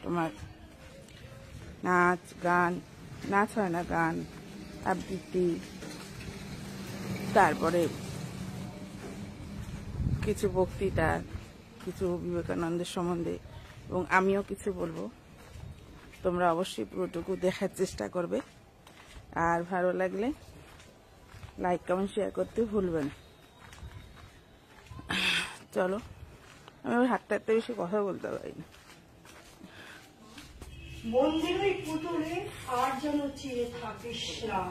তোমার নাচ গান, নাচ হয় না, গান, আবৃত্তি, তারপরে কিছু বক্তৃতা, কিছু বিবেকানন্দের সম্বন্ধে, এবং আমিও কিছু বলবো। তোমরা অবশ্যই পুরোটুকু দেখার চেষ্টা করবে, আর ভালো লাগলে লাইক কমেন্ট শেয়ার করতে ভুলবে না। চলো, আমি ওই হাঁটতে হাঁটতে বেশি কথা বলতে পারি না। মন্দিরের পুতুলে আর যেন চেয়ে থাকিস না,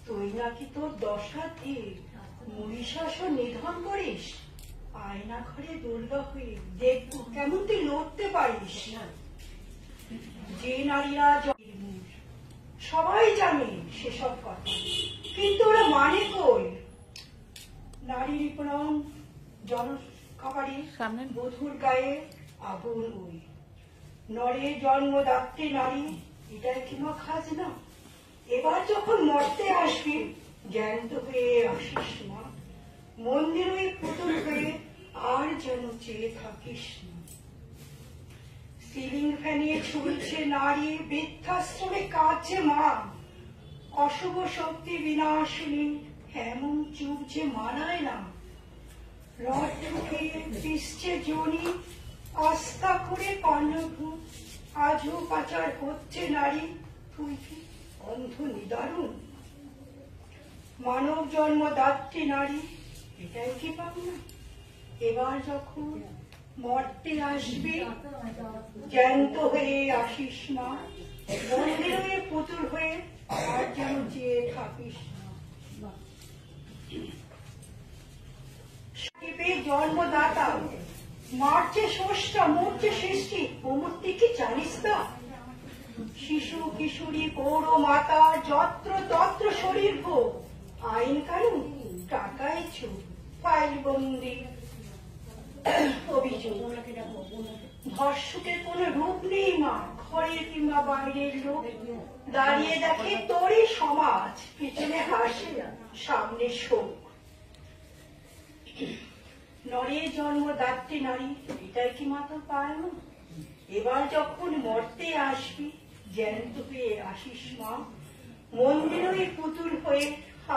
তুই নাকি তোর দশা দিয়ে মহিষাসুর নিধন করিস। আয়না ঘরে দুর্গা হয়ে দেখবো কেমন তুই লড়তে পারিস। যে নারীরা সবাই জানে সেসব কথা, কিন্তু ওরা মানে কই? নারীর প্রাণ জন খাবারে বধুর গায়ে আগুন ওই। নরে জন্মদাত্রী নারী, এটাই কি মা খাজনা? এবার যখন মরতে আসবি জ্যান্ত হয়ে আসিস না, মন্দির ওই পুতুল হয়ে আর যেন চেয়ে থাকিস না। সিলিং ফ্যানে ঝুলছে নারী, বৃদ্ধাশ্রমে কাঁদছে মা। অশুভ শক্তি বিনাশিনী এমন চুপ যে মানায় না। রথ ঢুকে পিসছে জনি, আস্থা করে কর্ণভূত, আজও পাচার হচ্ছে নারী। তুই কি অন্ধ নিদারুণ? মানব জন্মদাত্রী নারী, এটাই কি পাবনা? এবার যখন মরতে আসবি জ্যান্ত হয়ে আসিস না, মন্দির হয়ে পুতুল হয়ে আর যেন চেয়ে থাকিস না। জন্মদাতা মারছে স্রষ্টা, মরছে সৃষ্টি, প্রমূর্তি কি জানিস না? শিশু কিশোরী পৌর মাতা যত্র তত্র শরীর ভোগ, আইন কানুন টাকায় চুপ, ফাইল বন্দি অভিযোগ। ধর্ষকের কোন রূপ নেই মা, ঘরের কিংবা বাইরের লোক দাঁড়িয়ে দেখে তোরই সমাজ, পিছনে হাসে সামনে শোক। নরে জন্মদাত্রী নারী, এটাই কি মাথা পায় না? এবার যখন মরতে আসবি জ্যান্ত হয়ে আসিস মা, মন্দিরের পুতুল হয়ে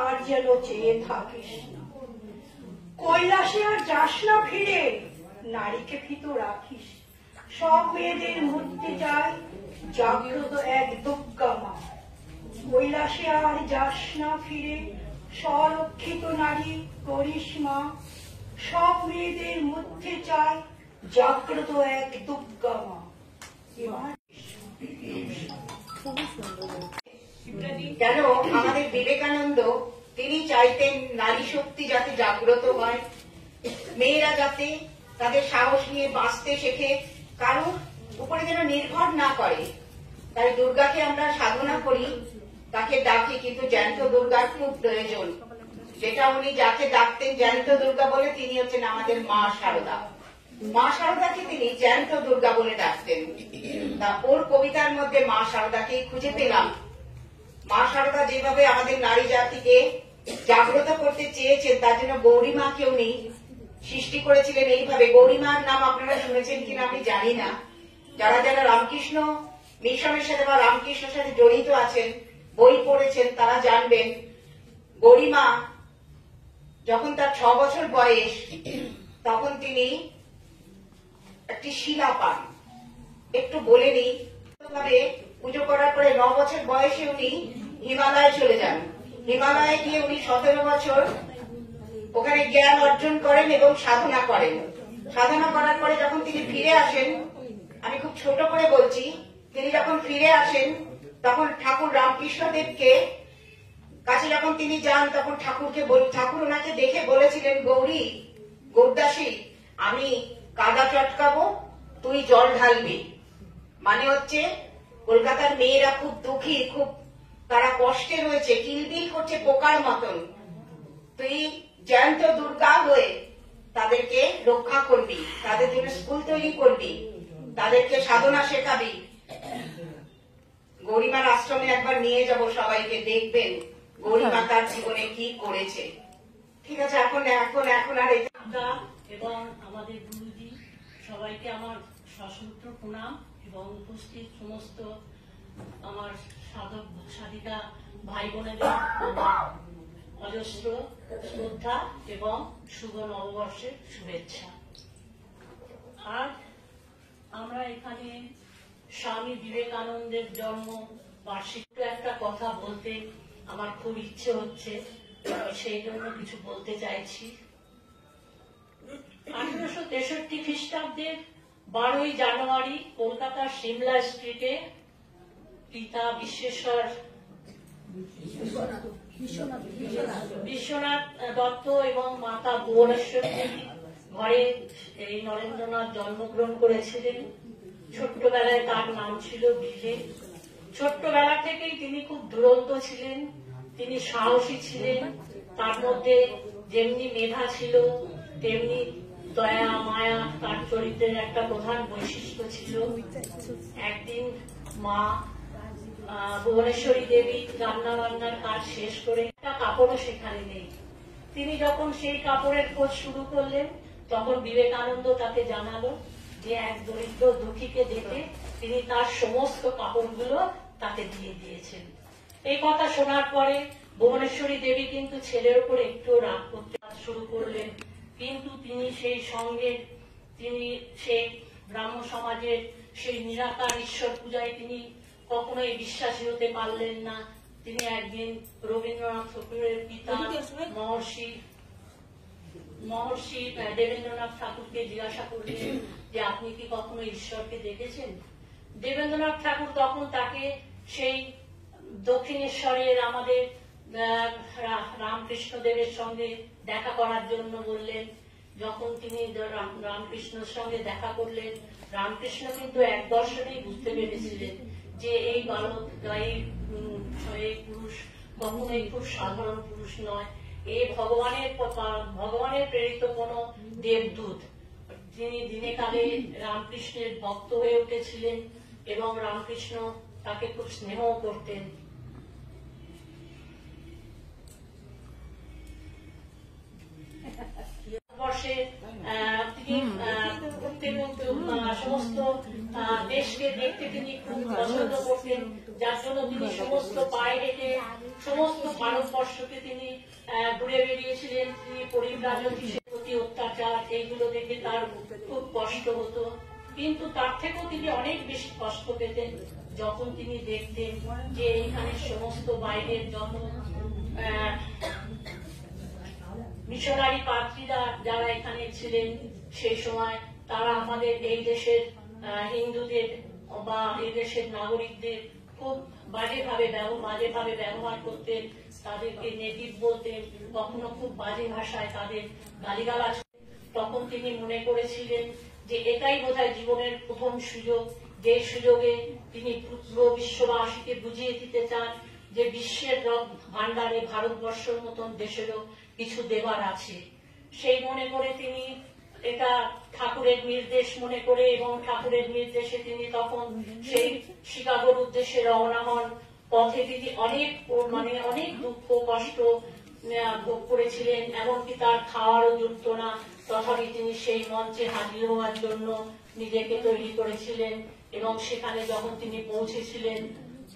আর যেন চেয়ে থাকিস না। কৈলাসে আর যাস না ফিরে, নারীকে ভীত রাখিস। সব মেয়েদের মধ্যে যায় জাগ্রত এক দুর্গা মা। কৈলাসে আর যাস না ফিরে, স্বরক্ষিত নারী করিস মা। সব মেয়েদের মধ্যে চায় জাগ্রত এক দুর্গা মা। কেন আমাদের বিবেকানন্দ তিনি চাইতেন নারী শক্তি যাতে জাগ্রত হয়, মেয়েরা যাতে তাদের সাহস নিয়ে বাঁচতে শেখে, কারোর উপরে যেন নির্ভর না করে। তাই দুর্গাকে আমরা সাধনা করি, তাকে ডাকি, কিন্তু জ্যান্ত দুর্গার খুব প্রয়োজন। যেটা উনি যাকে ডাকতেন জ্যান্ত দুর্গা বলে, তিনি হচ্ছেন আমাদের মা শারদা। মা শারদাকে তিনি জ্যান্ত দুর্গা বলে ডাকতেন। তা ওর কবিতার মধ্যে মা শারদাকেই খুঁজে পেলাম। মা শারদা যেভাবে আমাদের নারী জাতিকে জাগ্রত করতে চেয়েছেন, তার জন্য গৌরীমাকে উনি সৃষ্টি করেছিলেন এইভাবে। গৌরীমার নাম আপনারা শুনেছেন কিনা আমি জানি না। যারা যারা রামকৃষ্ণ মিশনের সাথে বা রামকৃষ্ণের সাথে জড়িত আছেন, বই পড়েছেন, তারা জানবেন গৌরীমা যখন তার 6 বছর বয়স, তখন তিনি একটি শিলা পান। একটু বলে নিই, পুজো করার পরে 9 বছর বয়সে উনি হিমালয়ে চলে যান। হিমালয়ে গিয়ে উনি 17 বছর ওখানে জ্ঞান অর্জন করেন এবং সাধনা করেন। সাধনা করার পরে যখন তিনি ফিরে আসেন, আমি খুব ছোট করে বলছি, তিনি যখন ফিরে আসেন তখন ঠাকুর রামকৃষ্ণদেবকে কাছে যখন তিনি যান, তখন ঠাকুর ওনাকে দেখে বলেছিলেন, গৌরী, গৌরদাসী, আমি কাদা চটকাবো, তুই জল ঢালবি। মানে হচ্ছে কলকাতার মেয়েরা খুব দুঃখী, খুব তারা কষ্টে রয়েছে, কিলবিল করছে পোকার মতন। তুই জ্যান্ত দুর্গা হয়ে তাদেরকে রক্ষা করবি, তাদের জন্য স্কুল তৈরি করবি, তাদেরকে সাধনা শেখাবি। গৌরীমার আশ্রমে একবার নিয়ে যাব সবাইকে, দেখবেন গৌরীমা তার জীবনে কি করেছে। ঠিক আছে, এখন আর এবং আমাদের গুরুজি সবাইকে আমার সশস্ত্র প্রণাম এবং উপস্থিত সমস্ত আমার সাধক সাধিকা ভাই বোনেদের আমার অজস্র শ্রদ্ধা এবং শুভ নববর্ষের শুভেচ্ছা। আর আমরা এখানে স্বামী বিবেকানন্দের জন্ম বার্ষিক একটা কথা বলতে আমার খুব ইচ্ছে হচ্ছে, সেই জন্য কিছু বলতে চাইছি। 1863 খ্রিস্টাব্দের 12ই জানুয়ারি কলকাতার সিমলা স্ট্রিটে পিতা বিশ্বনাথ দত্ত এবং মাতা ভুবনেশ্বরী ঘরে এই নরেন্দ্রনাথ জন্মগ্রহণ করেছিলেন। ছোট্টবেলায় তার নাম ছিল বিজে। ছোট্টবেলা থেকেই তিনি খুব দুরন্ত ছিলেন, তিনি সাহসী ছিলেন। তার মধ্যে যেমনি মেধা ছিল তেমনি দয়া মায়া তার চরিত্রের একটা প্রধান বৈশিষ্ট্য ছিল। একদিন মা ভুবনেশ্বরী দেবী রান্না বান্নার কাজ শেষ করে একটা কাপড়ও সেখানে নেই। তিনি যখন সেই কাপড়ের খোঁজ শুরু করলেন তখন বিবেকানন্দ তাকে জানালো যে এক দরিদ্র দুঃখীকে দেখে তিনি তার সমস্ত কাপড়গুলো তাকে দিয়ে দিয়েছেন। এই কথা শোনার পরে ভুবনেশ্বরী দেবী কিন্তু ছেলের উপর একটু রাগ করতে শুরু করলেন, কিন্তু তিনি সেই সঙ্গে তিনি সেই ব্রাহ্ম সমাজের সেই নিরাকার ঈশ্বর পূজায় তিনি কখনোই বিশ্বাসী হতে পারলেন না। তিনি একদিন রবীন্দ্রনাথ ঠাকুরের পিতা মহর্ষি দেবেন্দ্রনাথ ঠাকুরকে জিজ্ঞাসা করলেন যে আপনি কি কখনো ঈশ্বরকে দেখেছেন? দেবেন্দ্রনাথ ঠাকুর তখন তাকে সেই দক্ষিণেশ্বরের আমাদের রামকৃষ্ণ দেবের সঙ্গে দেখা করার জন্য বললেন। যখন তিনি রামকৃষ্ণের সঙ্গে দেখা করলেন, রামকৃষ্ণ কিন্তু এক দর্শনেই বুঝতে পেরেছিলেন যে এই বালক এই পুরুষ কখনোই খুব সাধারণ পুরুষ নয়, এই ভগবানের প্রেরিত কোন দেবদূত। তিনি দিনে কালে রামকৃষ্ণের ভক্ত হয়ে উঠেছিলেন এবং রামকৃষ্ণ তাকে খুব স্নেহ করতেন। ভারতবর্ষে তিনি সমস্ত দেশকে দেখতে তিনি খুব পছন্দ করতেন, যার জন্য তিনি সমস্ত পায়ে হেঁটে সমস্ত ভারতবর্ষকে তিনি ঘুরে বেরিয়েছিলেন। তিনি পরিব্রাজকের প্রতি অত্যাচার এইগুলো দেখে তার খুব কষ্ট হতো, কিন্তু তার থেকেও তিনি অনেক বেশি কষ্ট পেতেন যখন তিনি দেখতেন যে এইখানে সমস্ত বাইরের যত মিশনারি পাত্রীরা যারা এখানে ছিলেন সেই সময় তারা আমাদের এই দেশের হিন্দুদের বা এই দেশের নাগরিকদের খুব বাজেভাবে ব্যবহার করতেন, তাদেরকে নেটিভ বলতেন, কখনো খুব বাজে ভাষায় তাদের গালিগালাজ। তখন তিনি মনে করেছিলেন যে এটাই বোধহয় জীবনের প্রথম সুযোগ, যে সুযোগে তিনি পুরো বিশ্ববাসীকে বুঝিয়ে দিতে চান যে বিশ্বের ভান্ডারে ভারতবর্ষের মতন দেশেরও কিছু দেবার আছে। সেই মনে করে তিনি এটা ঠাকুরের নির্দেশ মনে করে এবং ঠাকুরের নির্দেশে তিনি তখন সেই শিকাগোর উদ্দেশ্যে রওনা হন। পথে তিনি অনেক দুঃখ কষ্ট ভোগ করেছিলেন, এমনকি তার খাওয়ারও জুটত না, তথাপি তিনি সেই মঞ্চে হাজির হওয়ার জন্য নিজেকে তৈরি করেছিলেন। এবং সেখানে যখন তিনি পৌঁছেছিলেন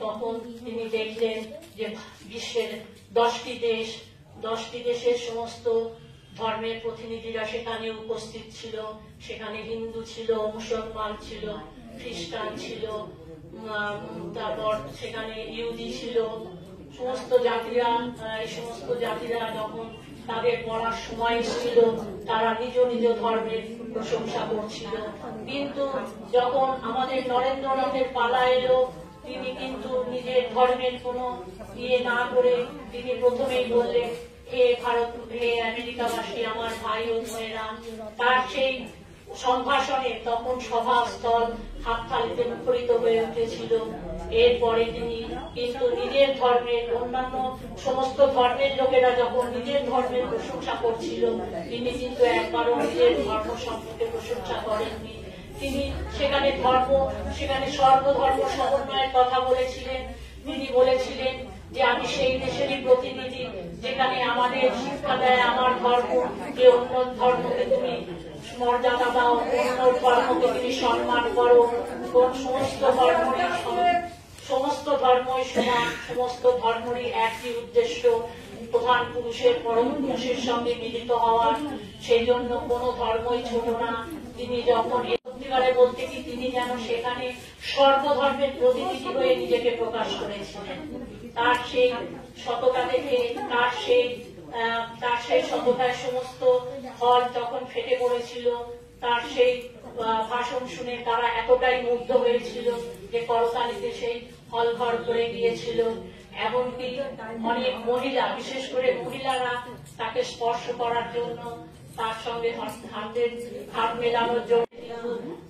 তখন তিনি দেখলেন যে বিশ্বের 10টি দেশের সমস্ত ধর্মের প্রতিনিধিরা সেখানে উপস্থিত ছিল। সেখানে হিন্দু ছিল, মুসলমান ছিল, খ্রিস্টান ছিল, তারপর সেখানে ইহুদি ছিল। সমস্ত জাতিরা যখন তাদের পড়ার সময় ছিল তারা নিজ নিজ ধর্মের প্রশংসা করছিল, কিন্তু যখন আমাদের নরেন্দ্রনাথের পালা এলো তিনি কিন্তু নিজের ধর্মের কোনো ইয়ে না করে তিনি প্রথমেই বললেন, হে ভারত, হে আমেরিকাবাসী, আমার ভাই ও বোনেরা। তার সেই সম্ভাষণে তখন সভাস্থল হাততালিতে মুখরিত হয়ে উঠেছিল। এরপরে তিনি কিন্তু নিজের ধর্মের অন্যান্য সমস্ত ধর্মের লোকেরা যখন নিজের ধর্মের প্রশংসা করছিল তিনি কিন্তু একবারও নিজের ধর্ম সম্পর্কে প্রশংসা করেননি। তিনি সেখানে সর্বধর্ম সমন্বয়ের কথা বলেছিলেন। তিনি বলেছিলেন যে আমি সেই দেশেরই প্রতিনিধি যেখানে আমাদের শিক্ষা দেয় আমার ধর্ম, যে অন্য ধর্মকে তুমি মর্যাদা দাও, অন্য ধর্মকে তুমি সম্মান করো, কোন সমস্ত ধর্মই সমান, সমস্ত ধর্মেরই একই উদ্দেশ্য, প্রধান পুরুষের পরম পুরুষের সঙ্গে মিলিত হওয়ার। সেই জন্য কোন ধর্মই ছোট না। তিনি যখন সত্যিকারে বলতে কি তিনি যেন সেখানে সর্বধর্মের প্রতিনিধি হয়ে নিজেকে প্রকাশ করেছিলেন। তার সেই সততা দেখে, তার সেই সততায় সমস্ত হল যখন ফেটে পড়েছিল, তার সেই ভাষণ শুনে তারা এতটাই মুগ্ধ হয়েছিল যে করতালিতে সেই হল ঘর করে গিয়েছিল। এমনকি অনেক মহিলা, বিশেষ করে মহিলারা তাকে স্পর্শ করার জন্য, তার সঙ্গে হাত মেলানোর জন্য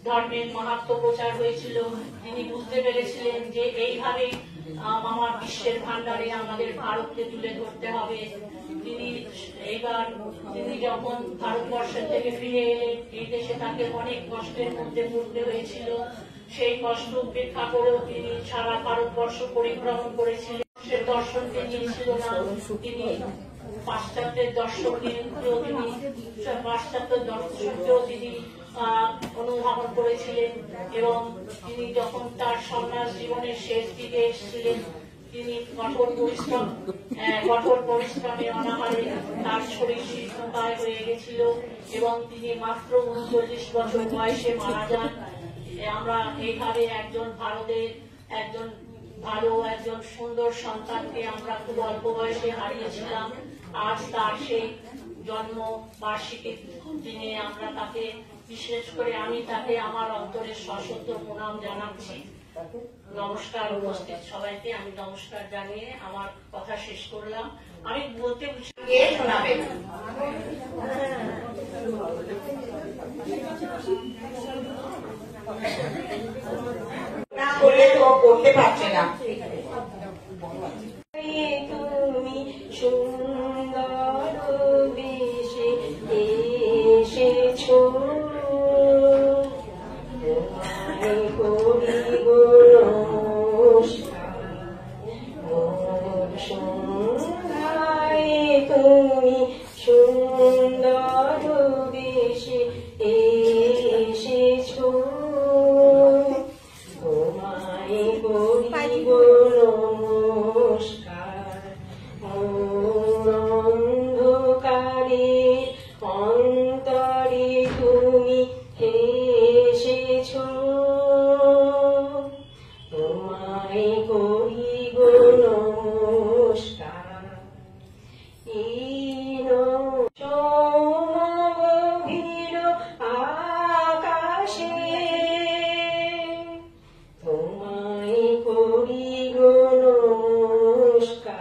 ধর্মের মাহাত্ম্য প্রচার হয়েছিল। তিনি বুঝতে পেরেছিলেন যে এইভাবেই আমার বিশ্বের ভান্ডারে আমাদের ভারতকে তুলে ধরতে হবে। তিনি যখন ভারতবর্ষের থেকে ফিরে এলেন, এই দেশে তাকে অনেক কষ্টের মধ্যে পড়তে হয়েছিল। সেই কষ্ট উপেক্ষা করেও তিনি সারা ভারতবর্ষ পরিভ্রমণ করেছিলেন। সে দর্শনকে নিয়েছিল না, তিনি পাশ্চাত্যের দর্শনকেও তিনি অনুধাবন করেছিলেন। এবং তিনি যখন তার সন্ন্যাস জীবনের শেষ দিকে এসেছিলেন, তিনি কঠোর পরিশ্রমে অনাহারে তার শরীর শীর্ণকায় হয়ে গেছিল এবং তিনি মাত্র 39 বছর বয়সে মারা যান। আমরা এইভাবে একজন ভারতের একজন সুন্দর সন্তানকে আমরা খুব অল্প বয়সে হারিয়েছিলাম। আজ তার সেই জন্ম বার্ষিকীর দিনে আমরা তাকে, বিশেষ করে আমি তাকে আমার অন্তরের সশ্রদ্ধ প্রণাম জানাচ্ছি। নমস্কার উপস্থিত সবাইকে আমি নমস্কার জানিয়ে আমার কথা শেষ করলাম। আমি বলতে শোনাবেন। না বললে তো পড়তে পারছে না। তুমি সুন্দর বেশে এসেছো, তুমি সুন্দর বেশে এসেছো, তোমায় করিব নমস্কার। মোর অন্ধকারে অন্তরে তুমি এসেছো, তোমায় করিব নমস্কার। সমগভীর আকাশে তোমায় করিব নমস্কার।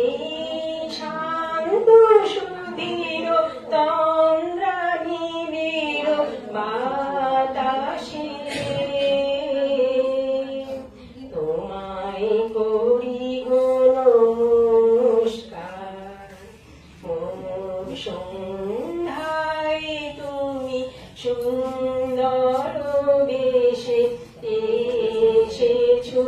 এই শান্ত সুধীর তন্দ্রা নিবিড় বাতাসে তোমায় করিব নমস্কার। সন্ধ্যায় তুমি সুন্দর বেশে এসেছো,